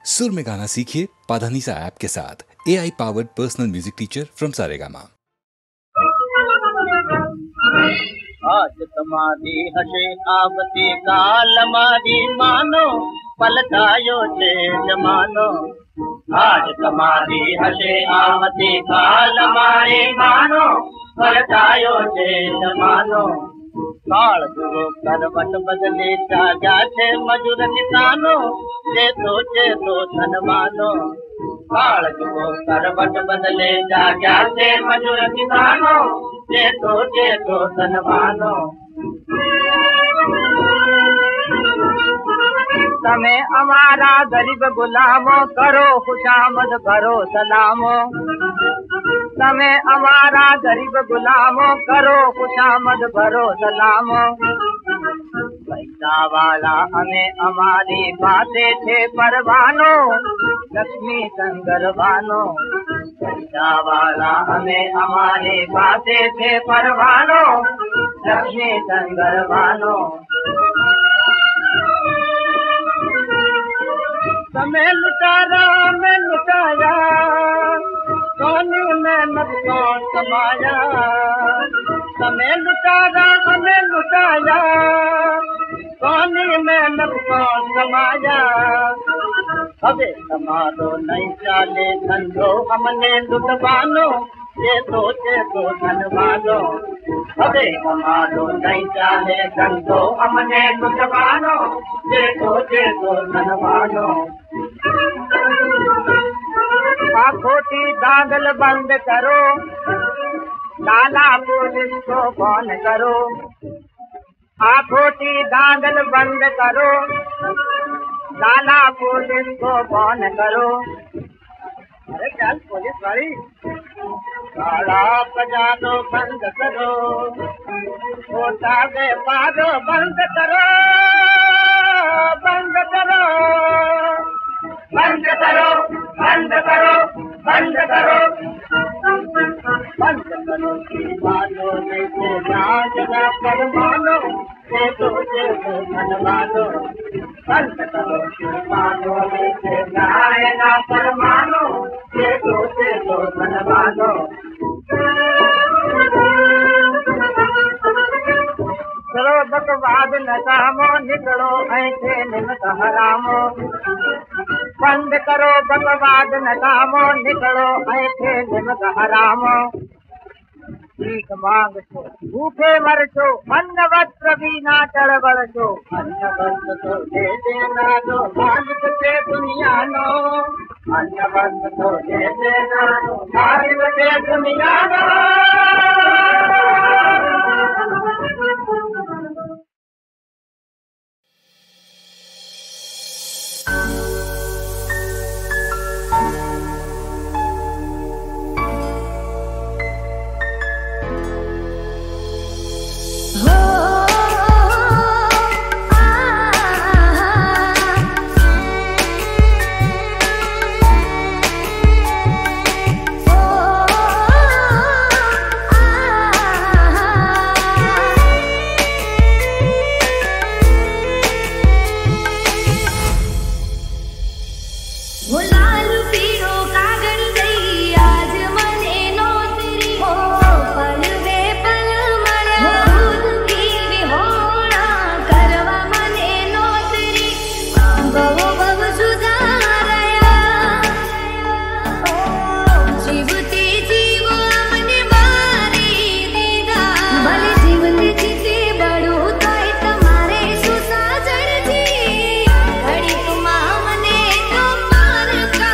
सुर में गाना सीखिए पाधानीसा ऐप के साथ। AI powered personal music teacher from Saregama. आज तुम्हारी हसे आवती काल मारी मानो पलटायो छे जमानो। आज तुम्हारी हसे आवती काल मारी मानो पलटायो छे जमानो। काल जुओ करवट बदले जाग्या छे मजूर किसानो, चेतो धनवानो। काल जुओ करवट बदले जाग्या छे मजूर किसानो, चेतो धनवानो। तमे अमारा गरीब गुलामो करो खुशामद भरो सलामो। तमे अमारा गरीब गुलामो करो खुशामद भरो सलामो। पैसा वाला हमें हमारी बातें थे परवानो, लक्ष्मी संगरवानो। पैसा वाला हमें हमारी बातें थे परवानो, लक्ष्मी संगरवानो। तमें लुटारा में लुटाया, सोने में नुकसान कमाया। तमें लुटारा हमें लुटाया, सोने में नुकसान कमाया। अबे हमारो नहीं चाले धंधो हमने लुटवानो, चेतो धनवानो। अबे हमारो नहीं चाले धंधो हमने लुटवानो, चेतो धनवानो। खोटी दागल बंद करो, लाला पुलिस को फोन करो। खोटी दागल बंद करो, लाला पुलिस को फोन करो। अरे चल पुलिस वाली, गाड़ा बजानो बंद करो, छोटा व्यापारो बंद करो, बंद करो, बंद करो, बंद करो, बंद करो, बंद करो। मानो जैसे राजना परमानो, चेतो धनवानो। बंद करो मानो जैसे राजना परमानो, चेतो धनवानो। चलो बकवाद न कामो, निकलो ऐसे निमक हरामो। बंद करो बकवाद न कामो, निकलो ऐसे निमक हरामो। भीख मांग छो भूखे मर छो, अन्न वस्त्र बिना तड़बड़ छो। अन्न वस्त्र तो दे देना दो मालिक से दुनिया नो, अन्न वस्त्र तो दे देना दो मालिक से दुनिया नो। તમારે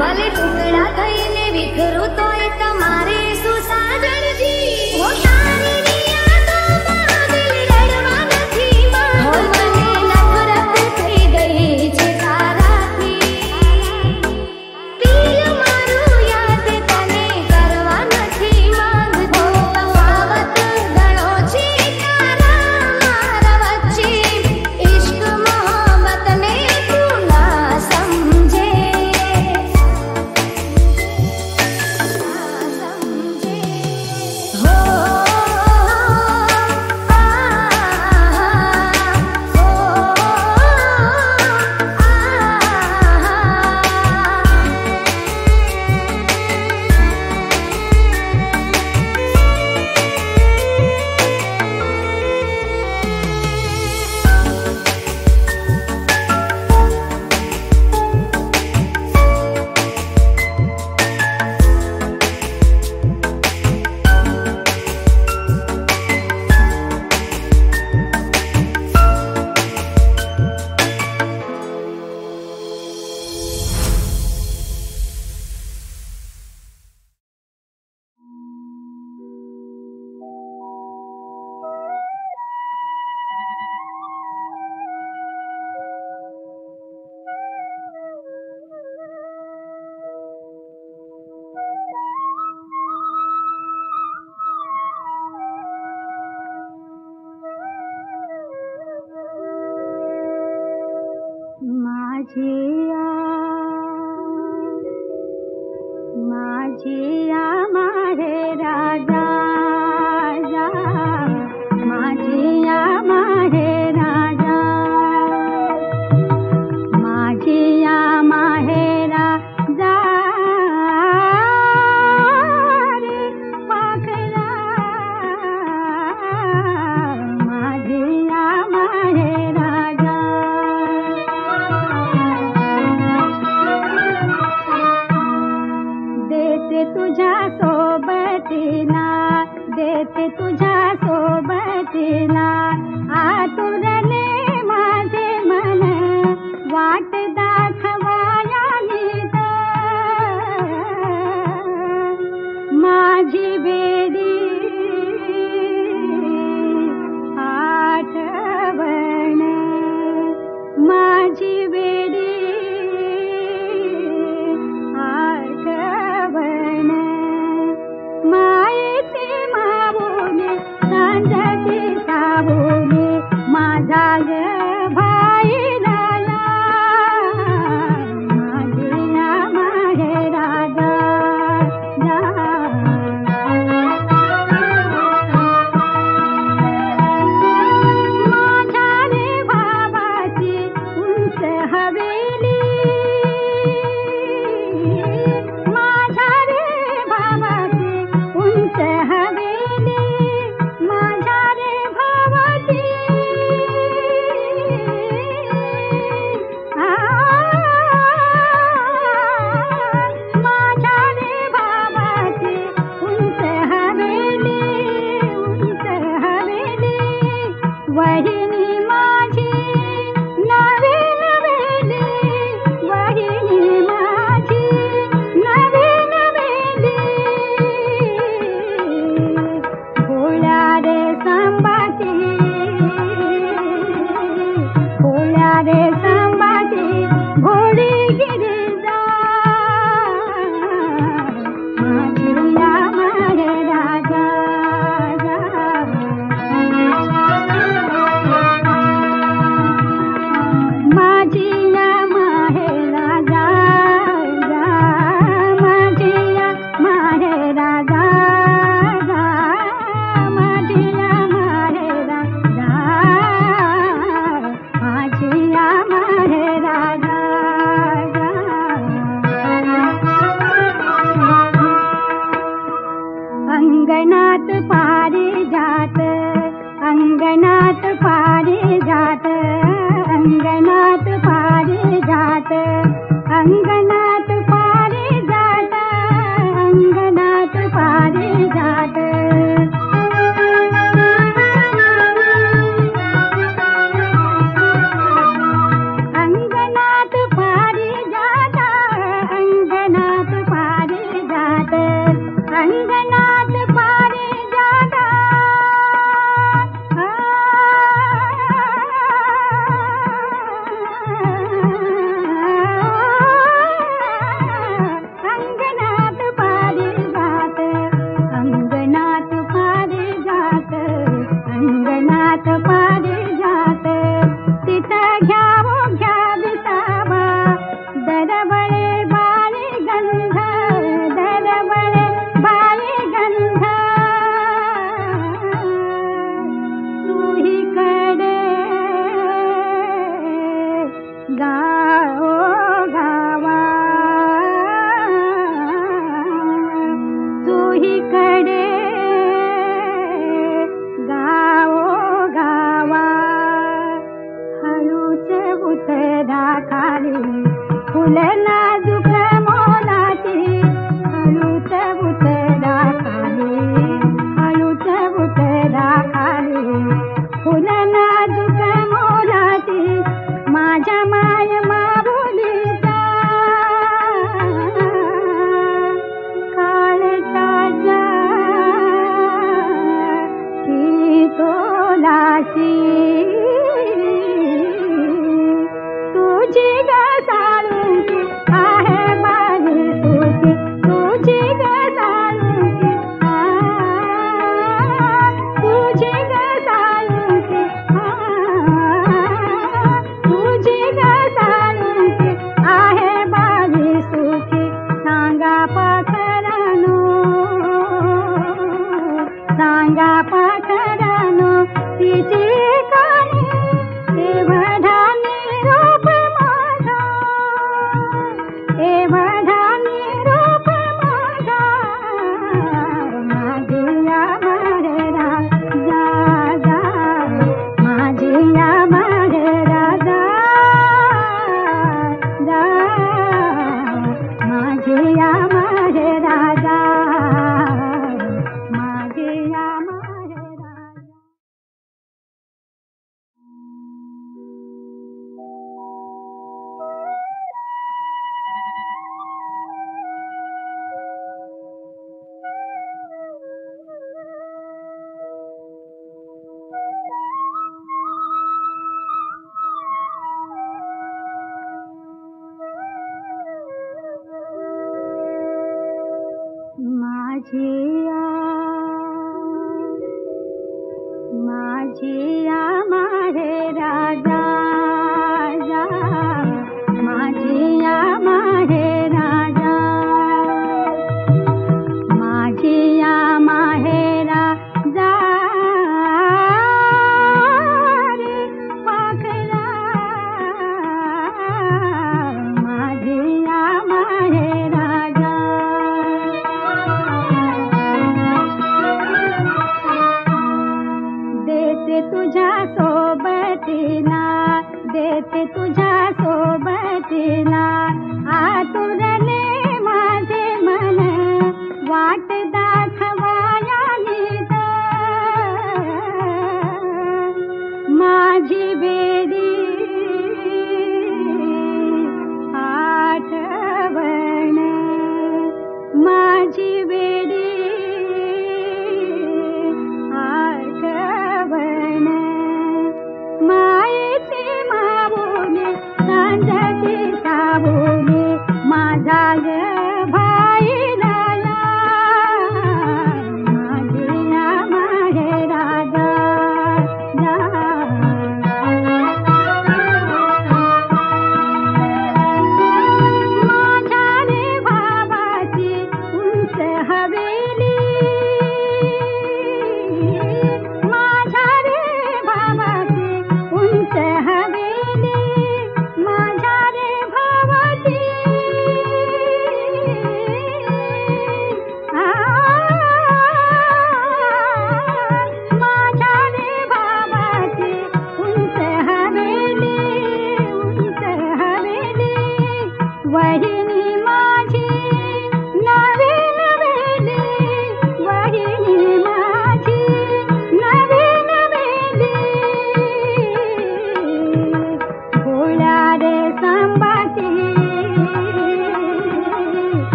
भले टुकड़ा थईने विखरू तोय तमारे सुसाजणजी हो तारी यादों दिल रड़वा નથી માં મને નફરત થઈ ગઈ છે તારાથી દિલ મારું યાદ તને કરવા નથી માંગતો તફાવત ઘણો છે તારા મારા વચ્ચે इश्क मोहब्बत ने तू ना समझे हो माझिया मारे राजा माझिया मारे राजा माझिया मारे राजा रे पाखरा माझिया मारे राजा देते तुझ्या सोबतीला देते तुझ्या सोबतीला आतुरले माझे मन वाट दाखवाया नीत माझी बेडी आठवण माझी बेडी मायेची मावने सांजची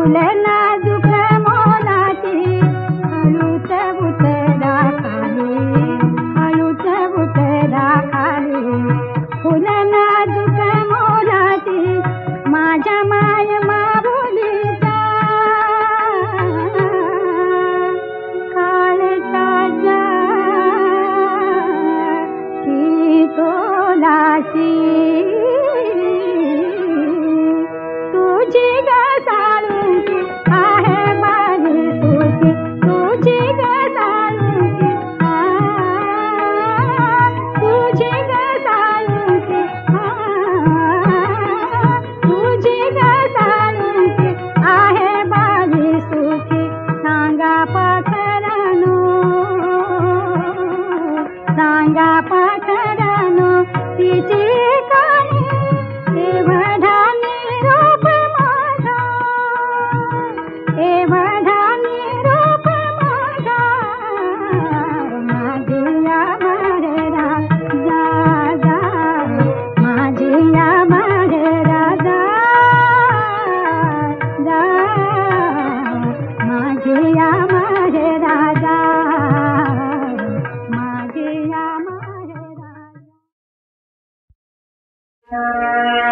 फुल नाजूक मोलाची हळूच उतरा खाली, हळूच उतरा खाली. फुल नाजूक मोलाची माझ्या माय माऊलीच्या काळचा की तोलाची तुझी ग साळुंकी आहे बारी सुखी, तुझी ग साळुंकी तुझी ग साळुंकी तुझी ग साळुंकी आहे बारी सुखी. सांगा पाखरानो, सांगा पाखरानो तिची काणी एवढा निरोप माझा, एवढा निरोप माझा. माझिया माहेरा जा जा, माझिया माहेरा जा जा, माझिया माहेरा जा, माझिया माहेरा जा.